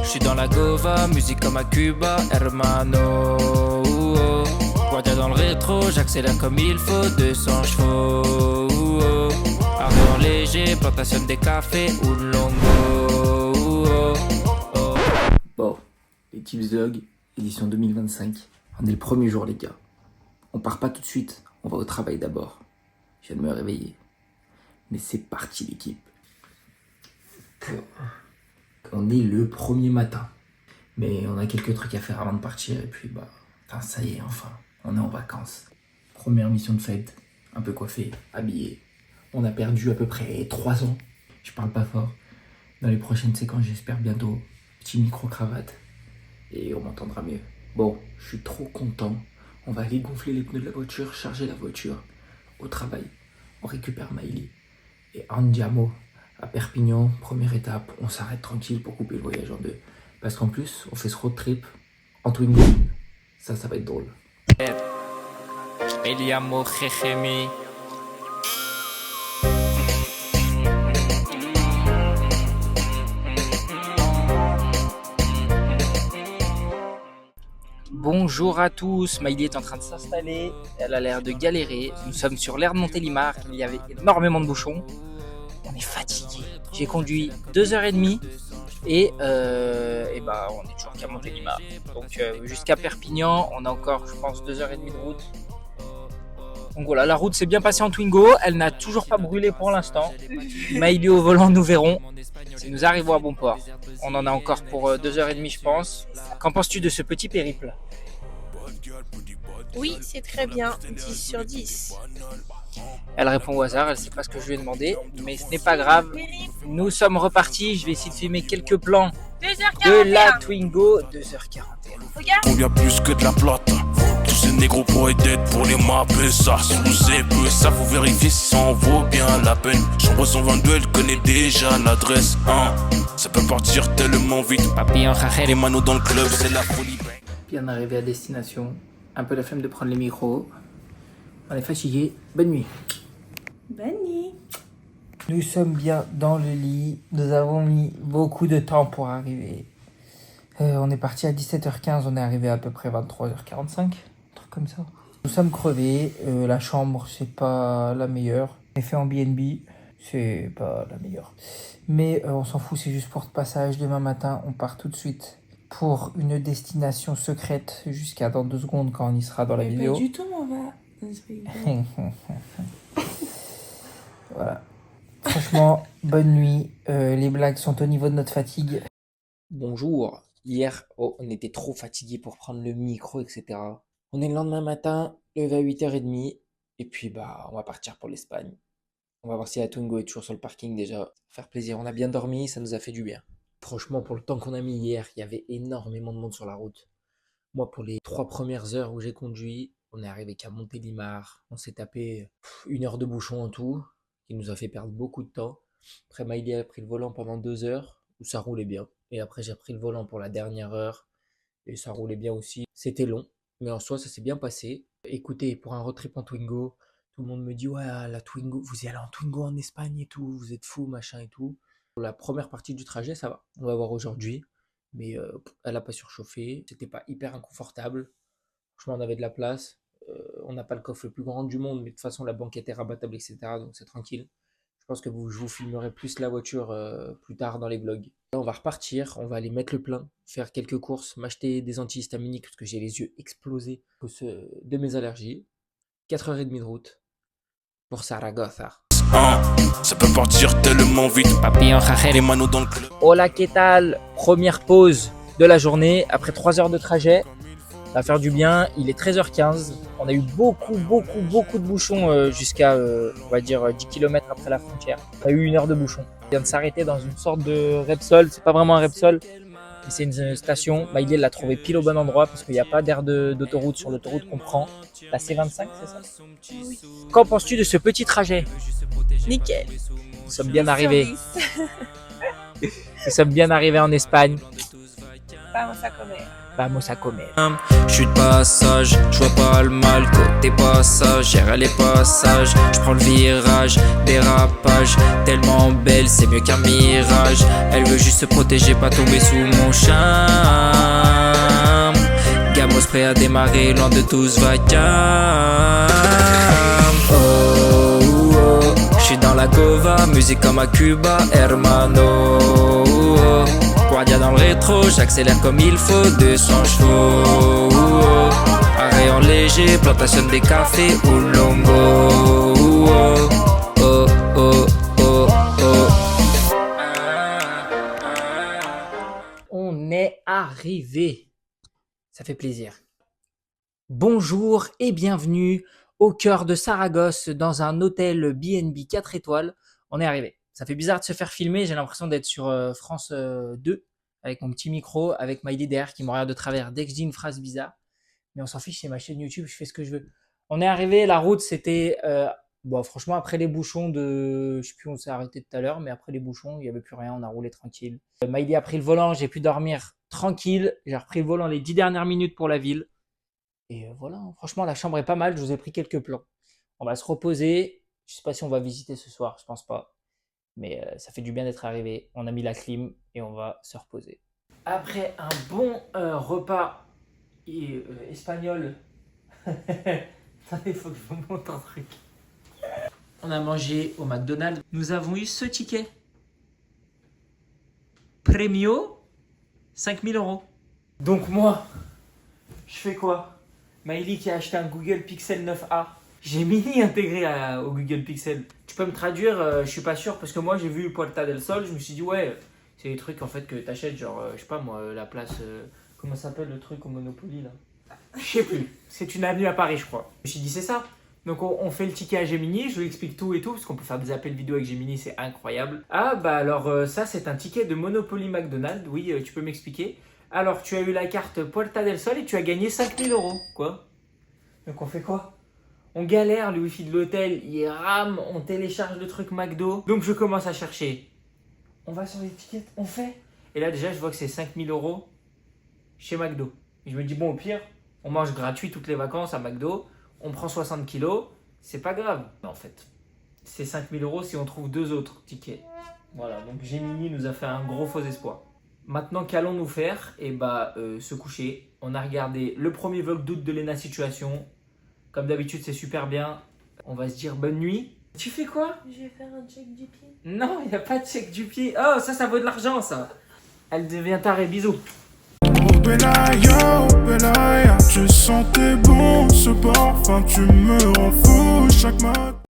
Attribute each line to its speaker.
Speaker 1: Je suis dans la Gova, musique comme à Cuba, hermano. Guardia dans le rétro, j'accélère comme il faut, 200 chevaux. Ardent léger, plantation des cafés, un longo.
Speaker 2: Bon, les Tips Dog, édition 2025. On est le premier jour, les gars. On part pas tout de suite, on va au travail d'abord. Je viens de me réveiller. Mais c'est parti, l'équipe. On est le premier matin. Mais on a quelques trucs à faire avant de partir. Et puis, ça y est, enfin, on est en vacances. Première mission de fête. Un peu coiffé, habillé. On a perdu à peu près 3 ans. Je parle pas fort. Dans les prochaines séquences, j'espère bientôt. Petit micro-cravate. Et on m'entendra mieux. Bon, je suis trop content. On va aller gonfler les pneus de la voiture, charger la voiture. Au travail, on récupère Maïli. Et andiamo à Perpignan, première étape, on s'arrête tranquille pour couper le voyage en deux. Parce qu'en plus, on fait ce road trip en Twingo. Ça va être drôle.
Speaker 1: Eliamo Jejemi. Bonjour à tous, Maïli est en train de s'installer, elle a l'air de galérer. Nous sommes sur l'aire de Montélimar, il y avait énormément de bouchons. On est fatigué. J'ai conduit 2h30 et on est toujours qu'à Montélimar. Donc jusqu'à Perpignan, on a encore, je pense, 2h30 de route. Donc voilà, la route s'est bien passée en Twingo, elle n'a toujours pas brûlé pour l'instant. Maïli au volant, nous verrons si nous arrivons à bon port. On en a encore pour 2h30, je pense. Qu'en penses-tu de ce petit périple ?
Speaker 3: Oui, c'est très bien, 10 sur 10.
Speaker 1: Elle répond au hasard, elle ne sait pas ce que je lui ai demandé, mais ce n'est pas grave. Nous sommes repartis, je vais essayer de filmer quelques plans
Speaker 3: 2h41.
Speaker 1: de la Twingo. 2h41.
Speaker 3: Regarde.
Speaker 4: On vient plus que de la plata. Tous ces négros pourraient être pour les mapper ça. Sous peu, ça faut vérifier si ça en vaut bien la peine. Chambre 122, elle connaît déjà l'adresse. Ça peut partir tellement vite.
Speaker 1: Papillon,
Speaker 4: Les manos dans le club, c'est la folie.
Speaker 2: Bien arrivé à destination. Un peu la flemme de prendre les micros. On est fatigué. Bonne nuit.
Speaker 3: Bonne nuit.
Speaker 2: Nous sommes bien dans le lit. Nous avons mis beaucoup de temps pour arriver. On est parti à 17h15. On est arrivé à peu près 23h45. Un truc comme ça. Nous sommes crevés. La chambre, c'est pas la meilleure. On est fait en BNB. C'est pas la meilleure. Mais on s'en fout. C'est juste pour le passage. Demain matin, on part tout de suite pour une destination secrète jusqu'à dans 2 secondes quand on y sera dans la vidéo.
Speaker 3: Pas du tout, on va.
Speaker 2: Voilà. Franchement, bonne nuit. Les blagues sont au niveau de notre fatigue. Bonjour. Hier, on était trop fatigués pour prendre le micro, etc. On est le lendemain matin, levé à 8h30. Et puis, on va partir pour l'Espagne. On va voir si la Twingo est toujours sur le parking déjà. Faire plaisir. On a bien dormi, ça nous a fait du bien. Franchement, pour le temps qu'on a mis hier, il y avait énormément de monde sur la route. Moi, pour les 3 premières heures où j'ai conduit, on est arrivé qu'à Montélimar. On s'est tapé 1 heure de bouchon en tout, qui nous a fait perdre beaucoup de temps. Après, Maïli a pris le volant pendant 2 heures, où ça roulait bien. Et après, j'ai pris le volant pour la dernière heure, et ça roulait bien aussi. C'était long, mais en soi, ça s'est bien passé. Écoutez, pour un road trip en Twingo, tout le monde me dit « Ouais, la Twingo, vous y allez en Twingo en Espagne et tout, vous êtes fous, machin et tout. » Pour la première partie du trajet, ça va. On va voir aujourd'hui, mais elle n'a pas surchauffé. C'était pas hyper inconfortable. Franchement, on avait de la place. On n'a pas le coffre le plus grand du monde, mais de toute façon, la banquette est rabattable, etc. Donc c'est tranquille. Je pense que je vous filmerai plus la voiture plus tard dans les vlogs. Là, on va repartir, on va aller mettre le plein, faire quelques courses, m'acheter des antihistaminiques parce que j'ai les yeux explosés à cause de mes allergies. 4h30 de route pour Saragossa.
Speaker 4: Ça peut partir tellement vite.
Speaker 1: Papillon,
Speaker 4: Les manos dans le club.
Speaker 1: hola, ¿qué tal? Première pause de la journée après 3 heures de trajet. Ça va faire du bien. Il est 13h15. On a eu beaucoup de bouchons jusqu'à, on va dire, 10 km après la frontière. On a eu 1 heure de bouchon. On vient de s'arrêter dans une sorte de Repsol. C'est pas vraiment un Repsol, mais c'est une station. Maïli l'a trouvé pile au bon endroit parce qu'il n'y a pas d'aire d'autoroute sur l'autoroute qu'on prend. La C25, c'est ça?
Speaker 3: Oui.
Speaker 1: Qu'en penses-tu de ce petit trajet?
Speaker 3: Nickel.
Speaker 1: Nous sommes bien arrivés.
Speaker 3: 10 sur 10.
Speaker 1: Nous sommes bien arrivés en Espagne.
Speaker 3: Vamos a comer.
Speaker 1: Vamos a comer.
Speaker 5: Je suis de passage, je vois pas le mal côté passage, gère les passages, je prends le virage, dérapage, tellement belle, c'est mieux qu'un mirage. Elle veut juste se protéger, pas tomber sous mon charme. Gamos prêt à démarrer, loin de tous vacarme. Oh, oh, je suis dans la cova, musique comme à Cuba, hermano. Oh, Guardia dans le rétro, j'accélère comme il faut, 200 chevaux. Arrêt en léger, plantation des cafés, Oulongo. Oh, oh, oh, oh, oh.
Speaker 1: On est arrivé. Ça fait plaisir. Bonjour et bienvenue au cœur de Saragosse dans un hôtel B&B 4 étoiles. On est arrivé. Ça fait bizarre de se faire filmer, j'ai l'impression d'être sur France 2 avec mon petit micro, avec Maïli derrière qui me regarde de travers dès que je dis une phrase bizarre. Mais on s'en fiche, c'est ma chaîne YouTube, je fais ce que je veux. On est arrivé, la route c'était, franchement après les bouchons de, je sais plus où on s'est arrêté tout à l'heure, mais après les bouchons, il n'y avait plus rien, on a roulé tranquille. Maïli a pris le volant, j'ai pu dormir tranquille, j'ai repris le volant les 10 dernières minutes pour la ville. Et voilà, franchement la chambre est pas mal, je vous ai pris quelques plans. On va se reposer, je sais pas si on va visiter ce soir, je pense pas. Mais ça fait du bien d'être arrivé. On a mis la clim et on va se reposer. Après un bon repas espagnol. Attendez, il faut que je vous montre un truc. On a mangé au McDonald's. Nous avons eu ce ticket. Premio, 5000 €. Donc moi, je fais quoi? Maïli qui a acheté un Google Pixel 9a. J'ai mini intégré au Google Pixel. Tu peux me traduire, je suis pas sûr, parce que moi j'ai vu Puerta del Sol, je me suis dit ouais, c'est des trucs en fait que t'achètes, genre, je sais pas moi, la place, comment ça s'appelle le truc au Monopoly là? Je sais plus, c'est une avenue à Paris je crois. Je me suis dit c'est ça. Donc on fait le ticket à Gemini, je lui explique tout et tout, parce qu'on peut faire des appels vidéo avec Gemini, c'est incroyable. Ah bah alors ça c'est un ticket de Monopoly McDonald's, oui tu peux m'expliquer. Alors tu as eu la carte Puerta del Sol et tu as gagné 5000 €, quoi. Donc on fait quoi? On galère, le wifi de l'hôtel, il rame, on télécharge le truc McDo. Donc je commence à chercher. On va sur les tickets, on fait. Et là déjà je vois que c'est 5000 € chez McDo. Et je me dis bon au pire, on mange gratuit toutes les vacances à McDo. On prend 60 kilos, c'est pas grave. En fait, c'est 5000 € si on trouve 2 autres tickets. Voilà, donc Gemini nous a fait un gros faux espoir. Maintenant qu'allons-nous faire? Et se coucher. On a regardé le premier vlog d'août de Lena Situation. Comme d'habitude, c'est super bien. On va se dire bonne nuit. Tu fais quoi?
Speaker 3: Je vais faire un check du pied.
Speaker 1: Non, il n'y a pas de check du pied. Oh, ça vaut de l'argent, ça. Elle devient tarée. Bisous.
Speaker 4: Oh Benaya, je sentais bon ce parfum, tu me rends fou chaque matin.